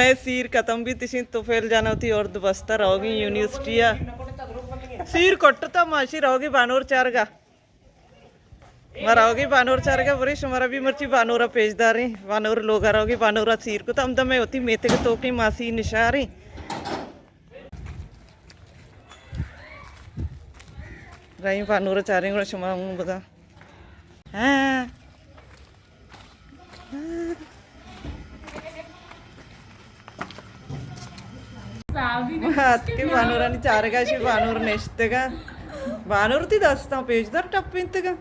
मैं सीर खत्म भी थी तो फेल जाना थी और दोबस्ता रहोगी यूनिवर्सिटी सीर कटता माशी रहोगी बानोर चार का मराओगी बानोर चार का वरिश हमारा भी मर्ची बानोरा पेजदार बानोर लोग रहोगी बानोरा सीर को तो हम तो मैं होती मेते के तो की मासी निशारी रही बानोरा चारें को शुमा हूँ बता हाँ के बानूरानी चारगा बानूर नेश्तगा बानूर ती दस्ता पेजदार टप इंतगा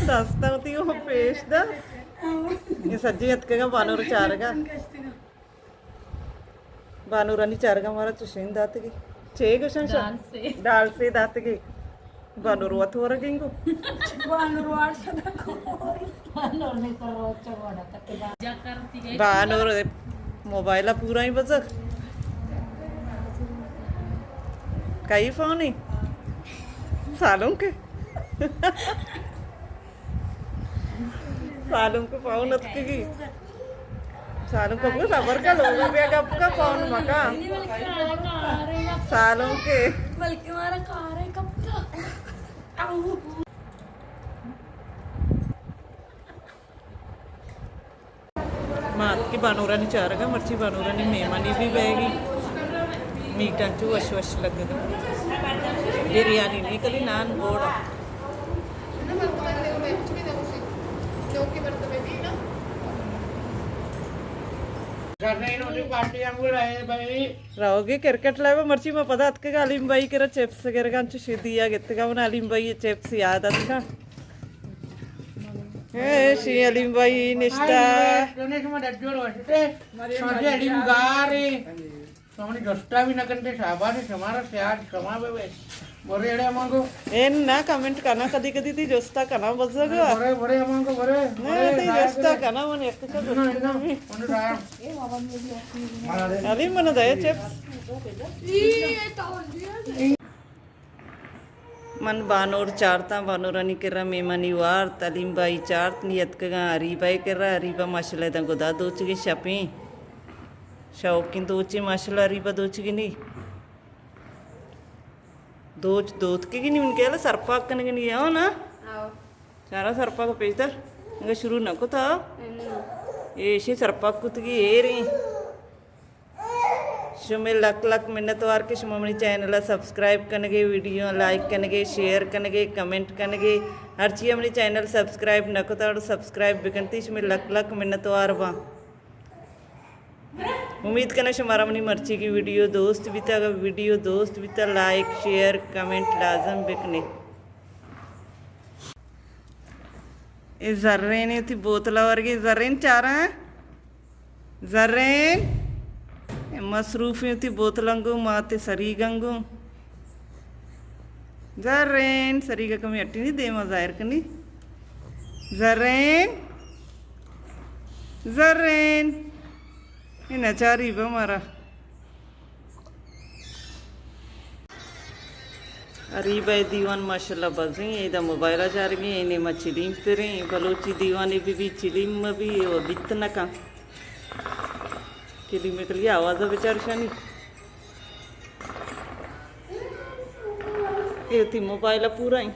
दस्ता ती वो पेजदा ये सज्जी हतकेगा बानूर चारगा बानूरानी चारगा हमारा चुशीन दातगी चेग डाल से दातगी बानूर वत हो रखेंगे बानूर मोबाइल पूरा ही बजक कई फोन ही सालों के फोन अतकी सालों का सबर का लोग भी कब का फोन मका सालों के बल्कि हमारा कार है कब का मात की बानूरानी चारगा मर्ची बानूरानी मेहमानी भी बहेगी मीठा चू वश वश लगेगा बिरयानी नहीं कली नान गोड़ा रहोगे क्रिकेट लावा मर्ची में पता अतके का अलीम भाई के चिप्स वगैरह का दिया गया मन अलीम भाई चिप्स याद आता शी अलीम भाई निष्ठा ना कमेंट करना कदी कदी ती जोस्ता करना बस जोस्ता करना मन अलीम मन दे चिप्स मन बानोर चारता बानोरानी कर मेहमानी वार तलीम बाई चार नियत का हरीबाई कर हरीबा माशाल्लाह दा गोदा दोचगी शपी शौकीन दोची माशाल्लाह हरीबा दोचगी नहीं दोच दोत के नहीं उनके ला सरपाक कने के नहीं आओ ना सारा सरपाक पेजदार इंगे शुरू नको था ये शी सरपाक कुतगी ये रे शुमे लक लक मिन्नत वार के शुमनी चैनल सब्सक्राइब कनगे वीडियो लाइक कनगे शेयर कनगे कमेंट कनगे हर चीज़ हमारी चैनल सब्सक्राइब नको था सब्सक्राइब बिकनती शुमे लक लक मिन्नत वार बा उम्मीद करना शुमारा अपनी मर्जी की वीडियो दोस्त भी था लाइक शेयर कमेंट लाजम बिकने ये जर्रेन थी बोतला वर्गी जर्रेन चारा जर्रेन मसरूफ थी बोतलंगू माते सरी गंगू जर्रेन सरी का कमी हट्टी नहीं दे मजाहिर कनी जर्रेन जर्रेन ये नचारी बा हमारा अरे भाई दीवान माशाल्लाह बस गई इधर मोबाइल चार गई इन्हें मछली पे रही बलोची दीवानी भी चिलीम में भी वो बितना का चिली में कलिए आवाज़ बेचार शानी ये थी मोबाइल पूरा ही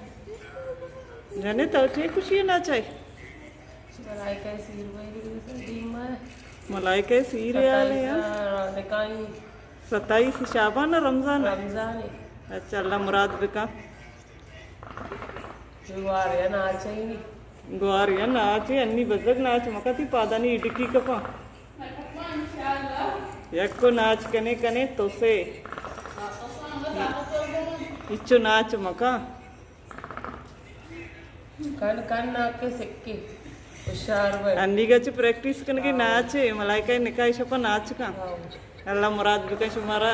जाने तो थे कुछ ये ना चाहे मलाइका सीर यार 27 शाबान रमजान अच्छा अल्लाह मुराद बिका गुआरिया नाच अन्नी बजक नाच मका थी पादानी इडकी कपा यक्को नाच कने कने तो से इच्चो नाच मका कन कन नाके सिक्के अन्नी गच प्रैक्टिस करने की नाच है मलाइका निकाय शपा नाच का अल्लाह मुराद बिका शुमारा